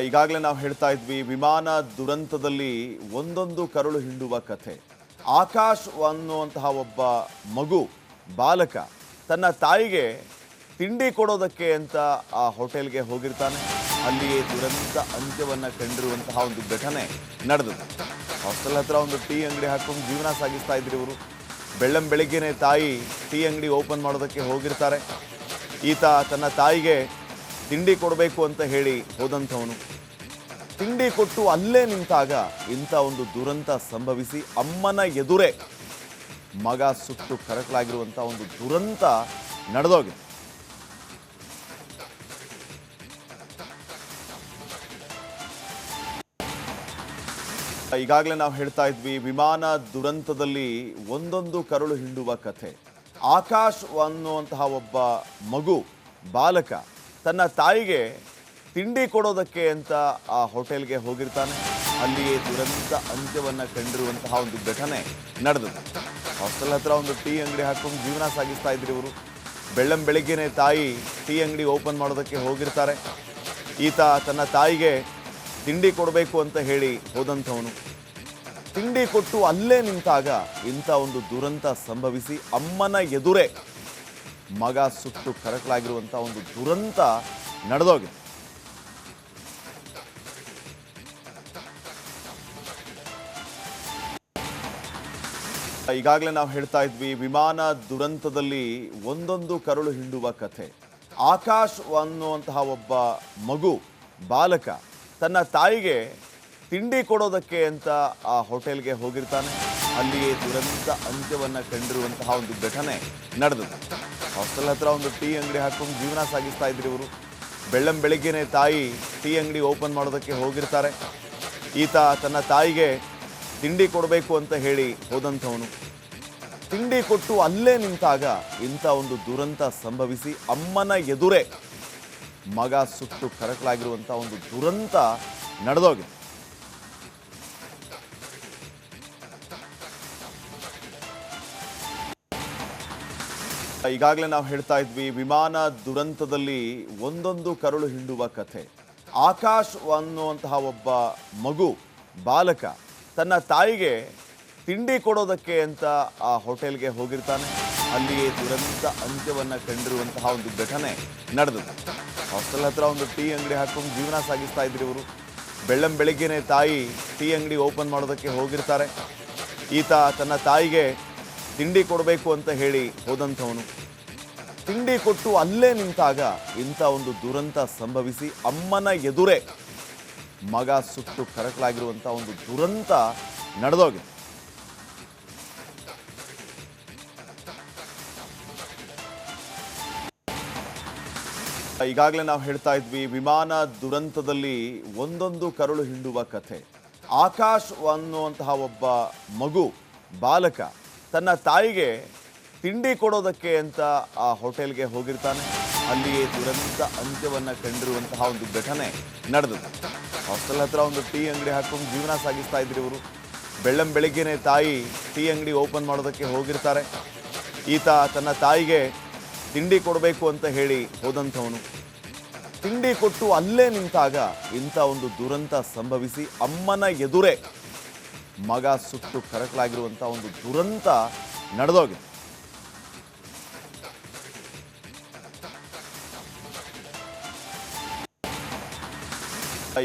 ಈಗಾಗಲೇ ನಾವು ಹೇಳ್ತಾ ಇದ್ವಿ ವಿಮಾನ ದುರಂತದಲ್ಲಿ ಒಂದೊಂದು ಕರುಳು ಹಿಂಡುವ ಕಥೆ. ಆಕಾಶ್ ಅನ್ನುವಂತಹ ಒಬ್ಬ ಮಗು ಬಾಲಕ ತನ್ನ ತಾಯಿಗೆ ತಿಂಡಿ ಕೊಡೋದಕ್ಕೆ ಅಂತ ಆ ಹೋಟೆಲ್ಗೆ ಹೋಗಿರ್ತಾನೆ. ಅಲ್ಲಿಯೇ ದುರಂತ ಅಂತ್ಯವನ್ನು ಕಂಡಿರುವಂತಹ ಒಂದು ಘಟನೆ ನಡೆದಿದೆ. ಹಾಸ್ಟೆಲ್ ಹತ್ರ ಒಂದು ಟೀ ಅಂಗಡಿ ಹಾಕೊಂಡು ಜೀವನ ಸಾಗಿಸ್ತಾ ಇದ್ರು ಇವರು. ಬೆಳ್ಳಂಬೆಳಿಗ್ಗೆನೆ ತಾಯಿ ಟೀ ಅಂಗಡಿ ಓಪನ್ ಮಾಡೋದಕ್ಕೆ ಹೋಗಿರ್ತಾರೆ. ಈತ ತನ್ನ ತಾಯಿಗೆ ತಿಂಡಿ ಕೊಡಬೇಕು ಅಂತ ಹೇಳಿ ಹೋದಂಥವನು ತಿಂಡಿ ಕೊಟ್ಟು ಅಲ್ಲೇ ನಿಂತಾಗ ಇಂಥ ಒಂದು ದುರಂತ ಸಂಭವಿಸಿ ಅಮ್ಮನ ಎದುರೇ ಮಗ ಸುಟ್ಟು ಕರಕಲಾಗಿರುವಂಥ ಒಂದು ದುರಂತ ನಡೆದೋಗಿದೆ. ಈಗಾಗಲೇ ನಾವು ಹೇಳ್ತಾ ಇದ್ವಿ ವಿಮಾನ ದುರಂತದಲ್ಲಿ ಒಂದೊಂದು ಕರುಳು ಹಿಂಡುವ ಕಥೆ. ಆಕಾಶ್ ಅನ್ನುವಂತಹ ಒಬ್ಬ ಮಗು ಬಾಲಕ ತನ್ನ ತಾಯಿಗೆ ತಿಂಡಿ ಕೊಡೋದಕ್ಕೆ ಅಂತ ಆ ಹೋಟೆಲ್ಗೆ ಹೋಗಿರ್ತಾನೆ. ಅಲ್ಲಿಯೇ ದುರಂತ ಅಂತ್ಯವನ್ನು ಕಂಡಿರುವಂತಹ ಒಂದು ಘಟನೆ ನಡೆದಿದೆ. ಹಾಸ್ಟೆಲ್ ಹತ್ರ ಒಂದು ಟೀ ಅಂಗಡಿ ಹಾಕೊಂಡು ಜೀವನ ಸಾಗಿಸ್ತಾ ಇದ್ರು ಇವರು. ಬೆಳ್ಳಂಬೆಳಿಗ್ಗೆನೆ ತಾಯಿ ಟೀ ಅಂಗಡಿ ಓಪನ್ ಮಾಡೋದಕ್ಕೆ ಹೋಗಿರ್ತಾರೆ. ಈತ ತನ್ನ ತಾಯಿಗೆ ತಿಂಡಿ ಕೊಡಬೇಕು ಅಂತ ಹೇಳಿ ಹೋದಂಥವನು ತಿಂಡಿ ಕೊಟ್ಟು ಅಲ್ಲೇ ನಿಂತಾಗ ಇಂಥ ಒಂದು ದುರಂತ ಸಂಭವಿಸಿ ಅಮ್ಮನ ಎದುರೇ ಮಗ ಸುಟ್ಟು ಕರಕಲಾಗಿರುವಂಥ ಒಂದು ದುರಂತ ನಡೆದೋಗಿದೆ. ಈಗಾಗಲೇ ನಾವು ಹೇಳ್ತಾ ಇದ್ವಿ ವಿಮಾನ ದುರಂತದಲ್ಲಿ ಒಂದೊಂದು ಕರುಳು ಹಿಂಡುವ ಕಥೆ. ಆಕಾಶ್ ಅನ್ನುವಂತಹ ಒಬ್ಬ ಮಗು ಬಾಲಕ ತನ್ನ ತಾಯಿಗೆ ತಿಂಡಿ ಕೊಡೋದಕ್ಕೆ ಅಂತ ಆ ಹೋಟೆಲ್ಗೆ ಹೋಗಿರ್ತಾನೆ. ಅಲ್ಲಿಯೇ ದುರಂತ ಅಂತ್ಯವನ್ನು ಕಂಡಿರುವಂತಹ ಒಂದು ಘಟನೆ ನಡೆದಿದೆ. ಹಾಸ್ಟೆಲ್ ಹತ್ರ ಒಂದು ಟೀ ಅಂಗಡಿ ಹಾಕೊಂಡು ಜೀವನ ಸಾಗಿಸ್ತಾ ಇದ್ರು ಇವರು. ಬೆಳ್ಳಂಬೆಳಿಗ್ಗೆನೆ ತಾಯಿ ಟೀ ಅಂಗಡಿ ಓಪನ್ ಮಾಡೋದಕ್ಕೆ ಹೋಗಿರ್ತಾರೆ. ಈತ ತನ್ನ ತಾಯಿಗೆ ತಿಂಡಿ ಕೊಡಬೇಕು ಅಂತ ಹೇಳಿ ಹೋದಂಥವನು ತಿಂಡಿ ಕೊಟ್ಟು ಅಲ್ಲೇ ನಿಂತಾಗ ಇಂಥ ಒಂದು ದುರಂತ ಸಂಭವಿಸಿ ಅಮ್ಮನ ಎದುರೇ ಮಗ ಸುಟ್ಟು ಕರಕಲಾಗಿರುವಂಥ ಒಂದು ದುರಂತ ನಡೆದೋಗಿದೆ. ಈಗಾಗಲೇ ನಾವು ಹೇಳ್ತಾ ಇದ್ವಿ ವಿಮಾನ ದುರಂತದಲ್ಲಿ ಒಂದೊಂದು ಕರುಳು ಹಿಂಡುವ ಕಥೆ. ಆಕಾಶ್ ಅನ್ನುವಂತಹ ಒಬ್ಬ ಮಗು ಬಾಲಕ ತನ್ನ ತಾಯಿಗೆ ತಿಂಡಿ ಕೊಡೋದಕ್ಕೆ ಅಂತ ಆ ಹೋಟೆಲ್ಗೆ ಹೋಗಿರ್ತಾನೆ. ಅಲ್ಲಿಯೇ ದುರಂತ ಅಂತ್ಯವನ್ನು ಕಂಡಿರುವಂತಹ ಒಂದು ಘಟನೆ ನಡೆದಿದೆ. ಹಾಸ್ಟೆಲ್ ಹತ್ರ ಒಂದು ಟೀ ಅಂಗಡಿ ಹಾಕೊಂಡು ಜೀವನ ಸಾಗಿಸ್ತಾ ಇದ್ರು ಇವರು. ಬೆಳ್ಳಂಬೆಳಿಗ್ಗೆನೆ ತಾಯಿ ಟೀ ಅಂಗಡಿ ಓಪನ್ ಮಾಡೋದಕ್ಕೆ ಹೋಗಿರ್ತಾರೆ. ಈತ ತನ್ನ ತಾಯಿಗೆ ತಿಂಡಿ ಕೊಡಬೇಕು ಅಂತ ಹೇಳಿ ಹೋದಂಥವನು ತಿಂಡಿ ಕೊಟ್ಟು ಅಲ್ಲೇ ನಿಂತಾಗ ಇಂಥ ಒಂದು ದುರಂತ ಸಂಭವಿಸಿ ಅಮ್ಮನ ಎದುರೇ ಮಗ ಸುಟ್ಟು ಕರಕಲಾಗಿರುವಂಥ ಒಂದು ದುರಂತ ನಡೆದೋಗಿದೆ. ಈಗಾಗಲೇ ನಾವು ಹೇಳ್ತಾ ಇದ್ವಿ ವಿಮಾನ ದುರಂತದಲ್ಲಿ ಒಂದೊಂದು ಕರುಳು ಹಿಂಡುವ ಕಥೆ. ಆಕಾಶ್ ಅನ್ನುವಂತಹ ಒಬ್ಬ ಮಗು ಬಾಲಕ ತನ್ನ ತಾಯಿಗೆ ತಿಂಡಿ ಕೊಡೋದಕ್ಕೆ ಅಂತ ಆ ಹೋಟೆಲ್ಗೆ ಹೋಗಿರ್ತಾನೆ. ಅಲ್ಲಿಯೇ ದುರಂತ ಅಂತ್ಯವನ್ನು ಕಂಡಿರುವಂತಹ ಒಂದು ಘಟನೆ ನಡೆದಿದೆ. ಹಾಸ್ಟೆಲ್ ಹತ್ರ ಒಂದು ಟೀ ಅಂಗಡಿ ಹಾಕೊಂಡು ಜೀವನ ಸಾಗಿಸ್ತಾ ಇದ್ರು ಇವರು. ಬೆಳ್ಳಂಬೆಳಿಗ್ಗೆನೆ ತಾಯಿ ಟೀ ಅಂಗಡಿ ಓಪನ್ ಮಾಡೋದಕ್ಕೆ ಹೋಗಿರ್ತಾರೆ. ಈತ ತನ್ನ ತಾಯಿಗೆ ತಿಂಡಿ ಕೊಡಬೇಕು ಅಂತ ಹೇಳಿ ಹೋದಂಥವನು ತಿಂಡಿ ಕೊಟ್ಟು ಅಲ್ಲೇ ನಿಂತಾಗ ಇಂಥ ಒಂದು ದುರಂತ ಸಂಭವಿಸಿ ಅಮ್ಮನ ಎದುರೇ ಮಗ ಸುಟ್ಟು ಕರಕಲಾಗಿರುವಂಥ ಒಂದು ದುರಂತ ನಡೆದೋಗಿದೆ.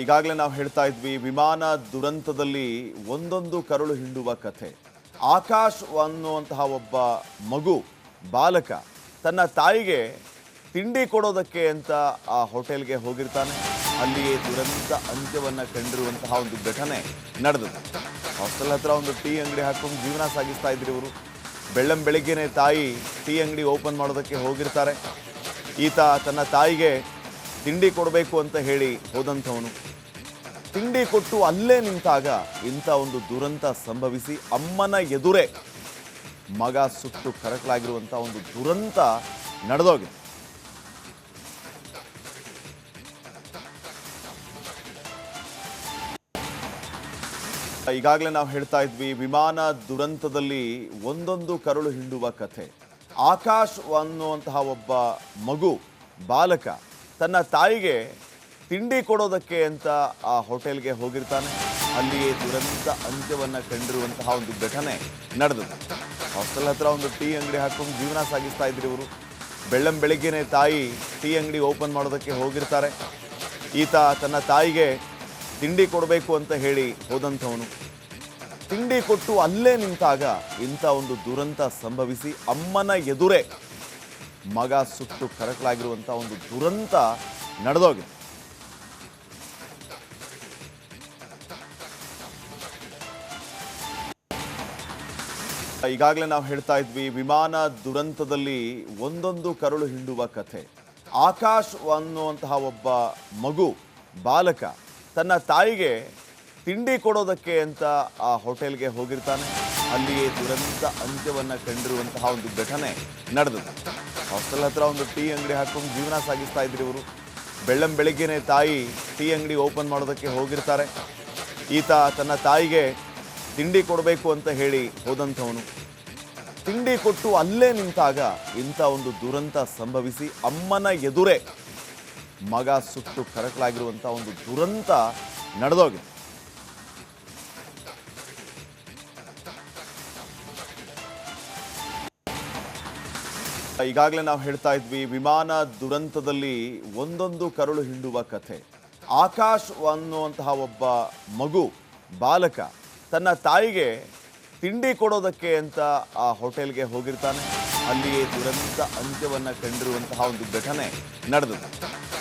ಈಗಾಗಲೇ ನಾವು ಹೇಳ್ತಾ ಇದ್ವಿ ವಿಮಾನ ದುರಂತದಲ್ಲಿ ಒಂದೊಂದು ಕರುಳು ಹಿಂಡುವ ಕಥೆ. ಆಕಾಶ್ ಅನ್ನುವಂತಹ ಒಬ್ಬ ಮಗು ಬಾಲಕ ತನ್ನ ತಾಯಿಗೆ ತಿಂಡಿ ಕೊಡೋದಕ್ಕೆ ಅಂತ ಆ ಹೋಟೆಲ್ಗೆ ಹೋಗಿರ್ತಾನೆ. ಅಲ್ಲಿಯೇ ದುರಂತ ಅಂತ್ಯವನ್ನು ಕಂಡಿರುವಂತಹ ಒಂದು ಘಟನೆ ನಡೆದಿದೆ. ಹಾಸ್ಟೆಲ್ ಹತ್ರ ಒಂದು ಟೀ ಅಂಗಡಿ ಹಾಕೊಂಡು ಜೀವನ ಸಾಗಿಸ್ತಾ ಇದ್ರು ಇವರು. ಬೆಳ್ಳಂಬೆಳಿಗ್ಗೆನೆ ತಾಯಿ ಟೀ ಅಂಗಡಿ ಓಪನ್ ಮಾಡೋದಕ್ಕೆ ಹೋಗಿರ್ತಾರೆ. ಈತ ತನ್ನ ತಾಯಿಗೆ ತಿಂಡಿ ಕೊಡಬೇಕು ಅಂತ ಹೇಳಿ ಹೋದಂಥವನು ತಿಂಡಿ ಕೊಟ್ಟು ಅಲ್ಲೇ ನಿಂತಾಗ ಇಂಥ ಒಂದು ದುರಂತ ಸಂಭವಿಸಿ ಅಮ್ಮನ ಎದುರೇ ಮಗ ಸುಟ್ಟು ಕರಕಲಾಗಿರುವಂಥ ಒಂದು ದುರಂತ ನಡೆದೋಗಿದೆ. ಈಗಾಗಲೇ ನಾವು ಹೇಳ್ತಾ ಇದ್ವಿ ವಿಮಾನ ದುರಂತದಲ್ಲಿ ಒಂದೊಂದು ಕರುಳು ಹಿಂಡುವ ಕಥೆ. ಆಕಾಶ್ ಅನ್ನುವಂತಹ ಒಬ್ಬ ಮಗು ಬಾಲಕ ತನ್ನ ತಾಯಿಗೆ ತಿಂಡಿ ಕೊಡೋದಕ್ಕೆ ಅಂತ ಆ ಹೋಟೆಲ್ಗೆ ಹೋಗಿರ್ತಾನೆ. ಅಲ್ಲಿಯೇ ದುರಂತ ಅಂತ್ಯವನ್ನು ಕಂಡಿರುವಂತಹ ಒಂದು ಘಟನೆ ನಡೆದಿದೆ. ಹಾಸ್ಟೆಲ್ ಹತ್ರ ಒಂದು ಟೀ ಅಂಗಡಿ ಹಾಕೊಂಡು ಜೀವನ ಸಾಗಿಸ್ತಾ ಇದ್ರು ಇವರು. ಬೆಳ್ಳಂಬೆಳಿಗ್ಗೆನೇ ತಾಯಿ ಟೀ ಅಂಗಡಿ ಓಪನ್ ಮಾಡೋದಕ್ಕೆ ಹೋಗಿರ್ತಾರೆ. ಈತ ತನ್ನ ತಾಯಿಗೆ ತಿಂಡಿ ಕೊಡಬೇಕು ಅಂತ ಹೇಳಿ ಹೋದಂಥವನು. ತಿಂಡಿ ಕೊಟ್ಟು ಅಲ್ಲೇ ನಿಂತಾಗ ಇಂಥ ಒಂದು ದುರಂತ ಸಂಭವಿಸಿ ಅಮ್ಮನ ಎದುರೇ ಮಗ ಸುಟ್ಟು ಕರಕಲಾಗಿರುವಂಥ ಒಂದು ದುರಂತ ನಡೆದೋಗಿದೆ. ಈಗಾಗಲೇ ನಾವು ಹೇಳ್ತಾ ಇದ್ವಿ, ವಿಮಾನ ದುರಂತದಲ್ಲಿ ಒಂದೊಂದು ಕರುಳು ಹಿಂಡುವ ಕಥೆ. ಆಕಾಶ್ ಅನ್ನುವಂತಹ ಒಬ್ಬ ಮಗು ಬಾಲಕ ತನ್ನ ತಾಯಿಗೆ ತಿಂಡಿ ಕೊಡೋದಕ್ಕೆ ಅಂತ ಆ ಹೋಟೆಲ್ಗೆ ಹೋಗಿರ್ತಾನೆ. ಅಲ್ಲಿಯೇ ದುರಂತ ಅಂತ್ಯವನ್ನು ಕಂಡಿರುವಂತಹ ಒಂದು ಘಟನೆ ನಡೆದಿದೆ. ಹಾಸ್ಟೆಲ್ ಹತ್ರ ಒಂದು ಟೀ ಅಂಗಡಿ ಹಾಕೊಂಡು ಜೀವನ ಸಾಗಿಸ್ತಾ ಇದ್ರು ಇವರು. ಬೆಳ್ಳಂಬೆಳಿಗ್ಗೆನೇ ತಾಯಿ ಟೀ ಅಂಗಡಿ ಓಪನ್ ಮಾಡೋದಕ್ಕೆ ಹೋಗಿರ್ತಾರೆ. ಈತ ತನ್ನ ತಾಯಿಗೆ ತಿಂಡಿ ಕೊಡಬೇಕು ಅಂತ ಹೇಳಿ ಹೋದಂಥವನು. ತಿಂಡಿ ಕೊಟ್ಟು ಅಲ್ಲೇ ನಿಂತಾಗ ಇಂಥ ಒಂದು ದುರಂತ ಸಂಭವಿಸಿ ಅಮ್ಮನ ಎದುರೇ ಮಗ ಸುಟ್ಟು ಕರಕಲಾಗಿರುವಂಥ ಒಂದು ದುರಂತ ನಡೆದೋಗಿದೆ. ಈಗಾಗಲೇ ನಾವು ಹೇಳ್ತಾ ಇದ್ವಿ, ವಿಮಾನ ದುರಂತದಲ್ಲಿ ಒಂದೊಂದು ಕರುಳು ಹಿಂಡುವ ಕಥೆ. ಆಕಾಶ್ ಅನ್ನುವಂತಹ ಒಬ್ಬ ಮಗು ಬಾಲಕ ತನ್ನ ತಾಯಿಗೆ ತಿಂಡಿ ಕೊಡೋದಕ್ಕೆ ಅಂತ ಆ ಹೋಟೆಲ್ಗೆ ಹೋಗಿರ್ತಾನೆ. ಅಲ್ಲಿಯೇ ದುರಂತ ಅಂತ್ಯವನ್ನು ಕಂಡಿರುವಂತಹ ಒಂದು ಘಟನೆ ನಡೆದಿದೆ.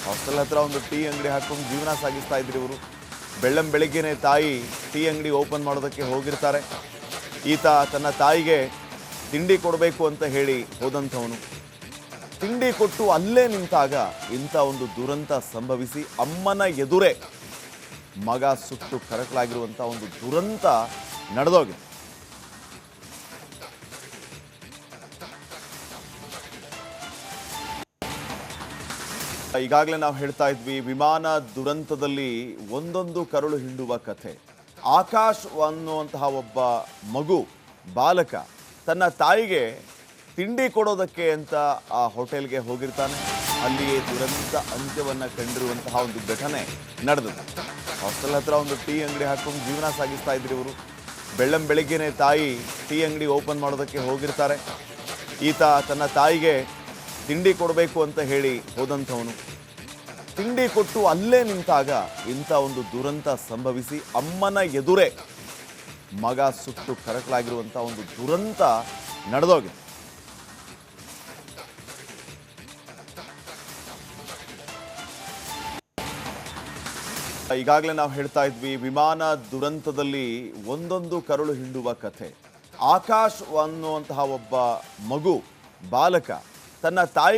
ಹಾಸ್ಟೆಲ್ ಹತ್ರ ಒಂದು ಟೀ ಅಂಗಡಿ ಹಾಕೊಂಡು ಜೀವನ ಸಾಗಿಸ್ತಾ ಇದ್ರು ಇವರು. ಬೆಳ್ಳಂಬೆಳಿಗ್ಗೆನೇ ತಾಯಿ ಟೀ ಅಂಗಡಿ ಓಪನ್ ಮಾಡೋದಕ್ಕೆ ಹೋಗಿರ್ತಾರೆ. ಈತ ತನ್ನ ತಾಯಿಗೆ ತಿಂಡಿ ಕೊಡಬೇಕು ಅಂತ ಹೇಳಿ ಹೋದಂಥವನು. ತಿಂಡಿ ಕೊಟ್ಟು ಅಲ್ಲೇ ನಿಂತಾಗ ಇಂಥ ಒಂದು ದುರಂತ ಸಂಭವಿಸಿ ಅಮ್ಮನ ಎದುರೇ ಮಗ ಸುಟ್ಟು ಕರಕಲಾಗಿರುವಂಥ ಒಂದು ದುರಂತ ನಡೆದೋಗಿದೆ. ಈಗಾಗಲೇ ನಾವು ಹೇಳ್ತಾ ಇದ್ವಿ, ವಿಮಾನ ದುರಂತದಲ್ಲಿ ಒಂದೊಂದು ಕರುಳು ಹಿಂಡುವ ಕಥೆ. ಆಕಾಶ್ ಅನ್ನುವಂತಹ ಒಬ್ಬ ಮಗು ಬಾಲಕ ತನ್ನ ತಾಯಿಗೆ ತಿಂಡಿ ಕೊಡೋದಕ್ಕೆ ಅಂತ ಆ ಹೋಟೆಲ್ಗೆ ಹೋಗಿರ್ತಾನೆ. ಅಲ್ಲಿಯೇ ದುರಂತ ಅಂತ್ಯವನ್ನು ಕಂಡಿರುವಂತಹ ಒಂದು ಘಟನೆ ನಡೆದಿದೆ. ಹಾಸ್ಟೆಲ್ ಹತ್ರ ಒಂದು ಟೀ ಅಂಗಡಿ ಹಾಕೊಂಡು ಜೀವನ ಸಾಗಿಸ್ತಾ ಇದ್ರು ಇವರು. ಬೆಳ್ಳಂಬೆಳಿಗ್ಗೆನೇ ತಾಯಿ ಟೀ ಅಂಗಡಿ ಓಪನ್ ಮಾಡೋದಕ್ಕೆ ಹೋಗಿರ್ತಾರೆ. ಈತ ತನ್ನ ತಾಯಿಗೆ ತಿಂಡಿ ಕೊಡಬೇಕು ಅಂತ ಹೇಳಿ ಹೋದಂಥವನು. ತಿಂಡಿ ಕೊಟ್ಟು ಅಲ್ಲೇ ನಿಂತಾಗ ಇಂಥ ಒಂದು ದುರಂತ ಸಂಭವಿಸಿ ಅಮ್ಮನ ಎದುರೇ ಮಗ ಸುಟ್ಟು ಕರಕಲಾಗಿರುವಂಥ ಒಂದು ದುರಂತ ನಡೆದೋಗಿದೆ. ಈಗಾಗಲೇ ನಾವು ಹೇಳ್ತಾ ಇದ್ವಿ, ವಿಮಾನ ದುರಂತದಲ್ಲಿ ಒಂದೊಂದು ಕರುಳು ಹಿಂಡುವ ಕಥೆ. ಆಕಾಶ್ ಅನ್ನುವಂತಹ ಒಬ್ಬ ಮಗು ಬಾಲಕ ತನ್ನ ತಾಯಿಗೆ